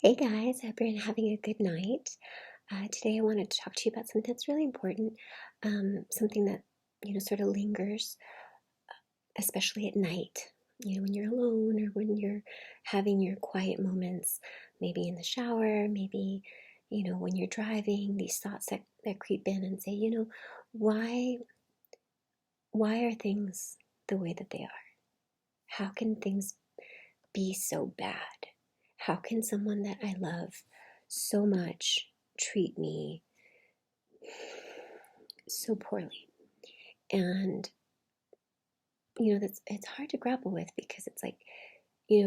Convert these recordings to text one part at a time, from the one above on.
Hey guys, I hope you're having a good night. Today I wanted to talk to you about something that's really important, something that, sort of lingers, especially at night, when you're alone or when you're having your quiet moments, maybe in the shower, maybe, when you're driving, these thoughts that creep in and say, why, why are things the way that they are? How can things be so bad? How can someone that I love so much treat me so poorly? And that's it's hard to grapple with because it's like,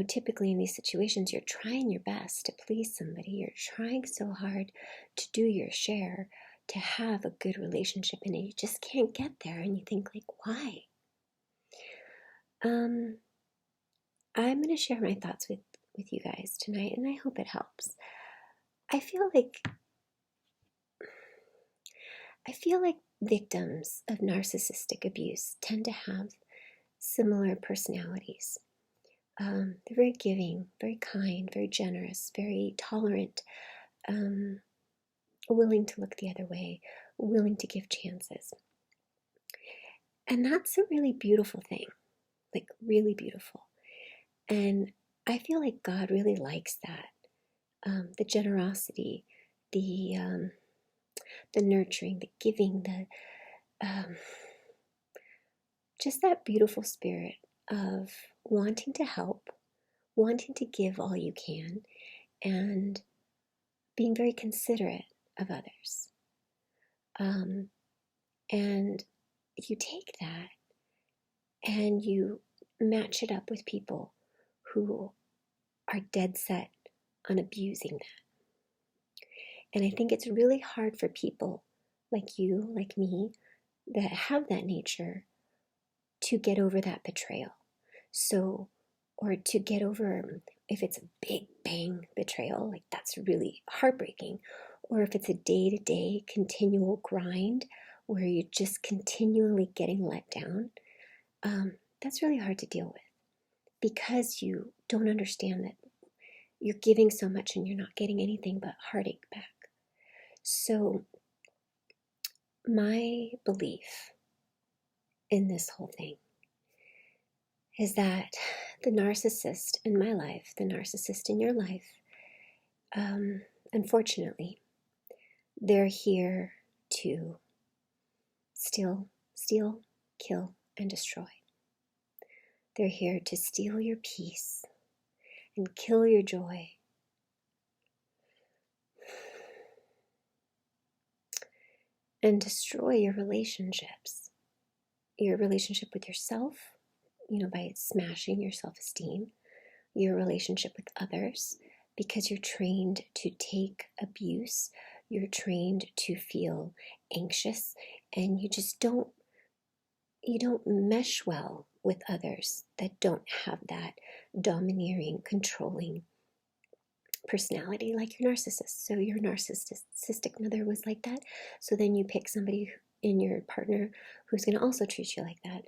typically in these situations you're trying your best to please somebody. You're trying so hard to do your share, to have a good relationship, and you just can't get there, and you think like, why? Um I'm going to share my thoughts with you guys tonight, and I hope it helps. I feel like I feel like victims of narcissistic abuse tend to have similar personalities. They're very giving, very kind, very generous, very tolerant, um, willing to look the other way, willing to give chances. And that's a really beautiful thing, like really beautiful. And I feel like God really likes that. The generosity, the the nurturing, the giving, the just that beautiful spirit of wanting to help, wanting to give all you can, and being very considerate of others. And you take that and you match it up with people who are dead set on abusing that. And I think it's really hard for people like you, like me, that have that nature to get over that betrayal. So, or to get over, if it's a big bang betrayal, like that's really heartbreaking, or if it's a day-to-day continual grind where you're just continually getting let down, that's really hard to deal with because you don't understand that you're giving so much and you're not getting anything but heartache back. So my belief in this whole thing is that the narcissist in my life, the narcissist in your life, unfortunately, they're here to steal, kill, and destroy. They're here to steal your peace and kill your joy. And destroy your relationships, your relationship with yourself, by smashing your self-esteem, your relationship with others, because you're trained to take abuse, you're trained to feel anxious, and you don't mesh well with others that don't have that domineering, controlling personality like your narcissist. So your narcissistic mother was like that. So then you pick somebody in your partner who's going to also treat you like that.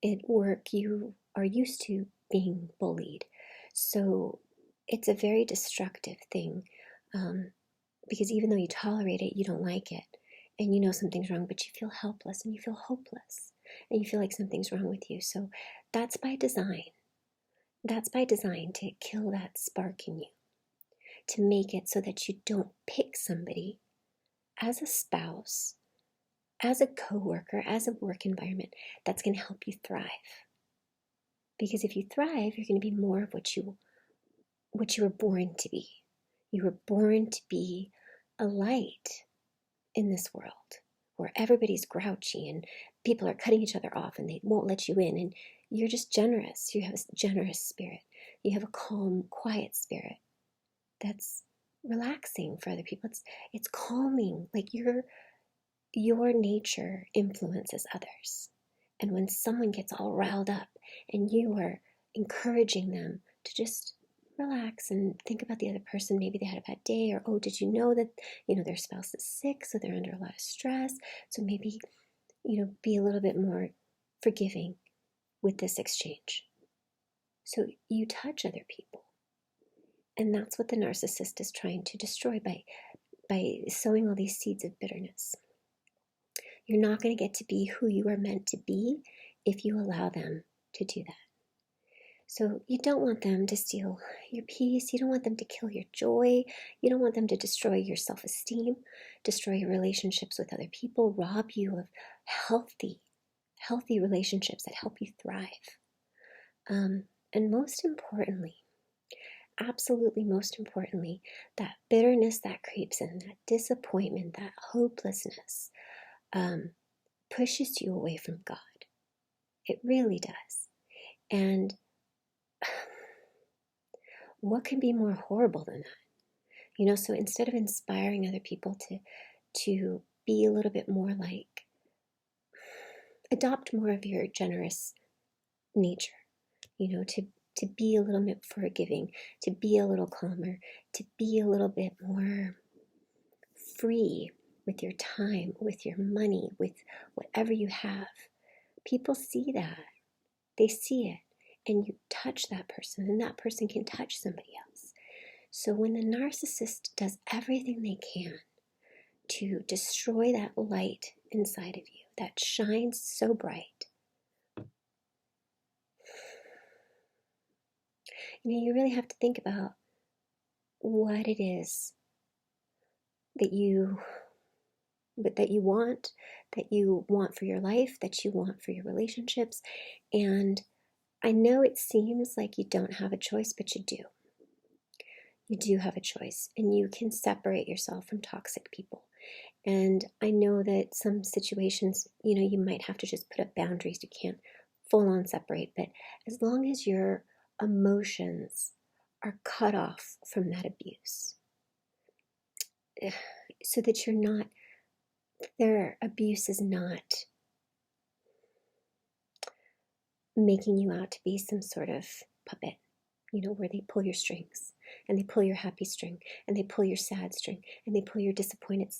At work, you are used to being bullied. So it's a very destructive thing, because even though you tolerate it, you don't like it. And you know something's wrong, but you feel helpless and you feel hopeless. And you feel like something's wrong with you. So that's by design. That's by design, to kill that spark in you, to make it so that you don't pick somebody as a spouse, as a coworker, as a work environment that's going to help you thrive. Because if you thrive, you're going to be more of what you were born to be. You were born to be a light in this world where everybody's grouchy and people are cutting each other off and they won't let you in, and you're just generous. You have a generous spirit. You have a calm, quiet spirit that's relaxing for other people. It's calming. Like your nature influences others. And when someone gets all riled up and you are encouraging them to just relax and think about the other person, maybe they had a bad day, or, oh, did you know that, their spouse is sick, so they're under a lot of stress. So maybe, be a little bit more forgiving with this exchange. So you touch other people And that's what the narcissist is trying to destroy by sowing all these seeds of bitterness. You're not going to get to be who you are meant to be if you allow them to do that. So you don't want them to steal your peace. You don't want them to kill your joy. You don't want them to destroy your self-esteem, destroy your relationships with other people, rob you of healthy relationships that help you thrive. And most importantly, absolutely most importantly, that bitterness that creeps in, that disappointment, that hopelessness, pushes you away from God. It really does. And what can be more horrible than that? So instead of inspiring other people to be a little bit more like, adopt more of your generous nature, to be a little bit forgiving, to be a little calmer, to be a little bit more free with your time, with your money, with whatever you have. People see that. They see it. And you touch that person, and that person can touch somebody else. So when the narcissist does everything they can to destroy that light inside of you that shines so bright, you really have to think about what it is that you want for your life, that you want for your relationships. And I know it seems like you don't have a choice, but you do. You do have a choice, and you can separate yourself from toxic people. And I know that some situations, you might have to just put up boundaries. You can't full on separate, but as long as your emotions are cut off from that abuse, so that their abuse is not making you out to be some sort of puppet, where they pull your strings, and they pull your happy string, and they pull your sad string, and they pull your disappointed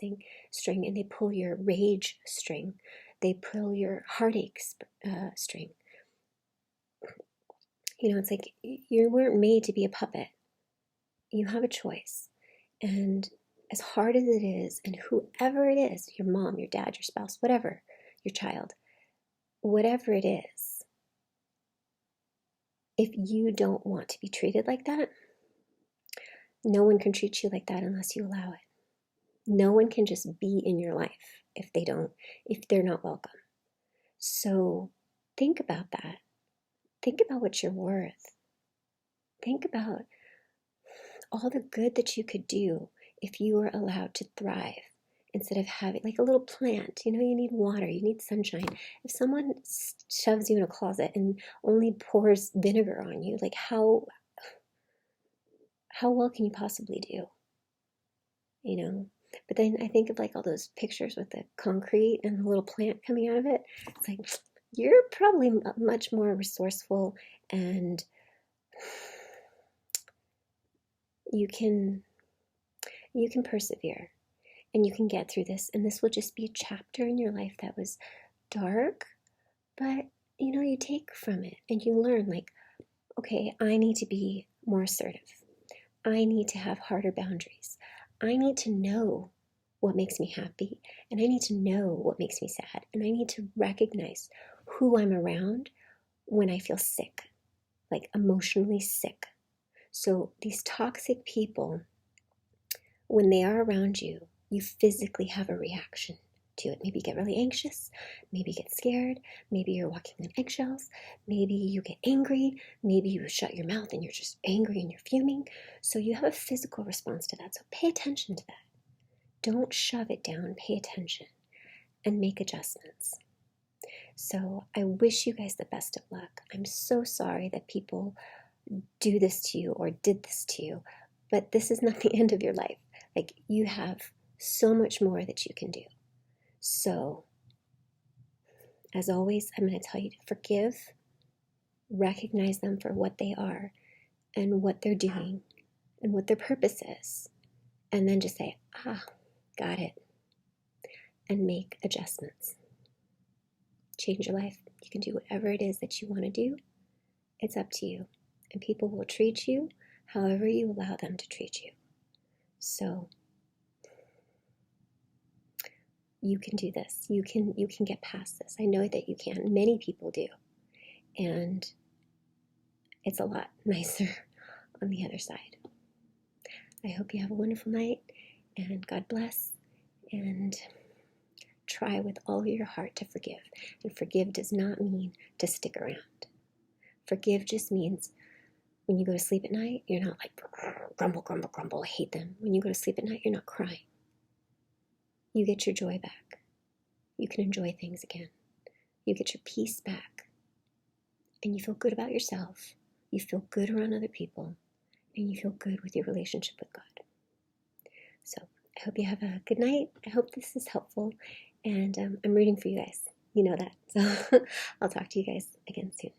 string, and they pull your rage string, they pull your heartache string. It's like you weren't made to be a puppet. You have a choice. And as hard as it is, and whoever it is, your mom, your dad, your spouse, whatever, your child, whatever it is, if you don't want to be treated like that, no one can treat you like that unless you allow it. No one can just be in your life if they're not welcome. So think about that. Think about what you're worth. Think about all the good that you could do if you were allowed to thrive instead of having, like a little plant, you need water, you need sunshine. If someone shoves you in a closet and only pours vinegar on you, like how well can you possibly do? But then I think of like all those pictures with the concrete and the little plant coming out of it. It's like, you're probably much more resourceful, and you can persevere, and you can get through this, and this will just be a chapter in your life that was dark, but you take from it and you learn, like, okay, I need to be more assertive. I need to have harder boundaries. I need to know what makes me happy, and I need to know what makes me sad, and I need to recognize who I'm around when I feel sick, like emotionally sick. So these toxic people, when they are around you, you physically have a reaction to it. Maybe you get really anxious, maybe you get scared, maybe you're walking on eggshells, maybe you get angry, maybe you shut your mouth and you're just angry and you're fuming. So you have a physical response to that. So pay attention to that. Don't shove it down. Pay attention and make adjustments. So I wish you guys the best of luck. I'm so sorry that people do this to you or did this to you, but this is not the end of your life. Like, you have so much more that you can do. So, as always, I'm going to tell you to forgive, recognize them for what they are and what they're doing and what their purpose is, and then just say, got it, and make adjustments. Change your life. You can do whatever it is that you want to do. It's up to you. And people will treat you however you allow them to treat you. So you can do this. You can get past this. I know that you can. Many people do. And it's a lot nicer on the other side. I hope you have a wonderful night, and God bless, and try with all your heart to forgive. And forgive does not mean to stick around. Forgive just means when you go to sleep at night, you're not like grumble, grumble, grumble, I hate them. When you go to sleep at night, you're not crying. You get your joy back. You can enjoy things again. You get your peace back. And you feel good about yourself. You feel good around other people. And you feel good with your relationship with God. So I hope you have a good night. I hope this is helpful. And I'm rooting for you guys. You know that. So I'll talk to you guys again soon.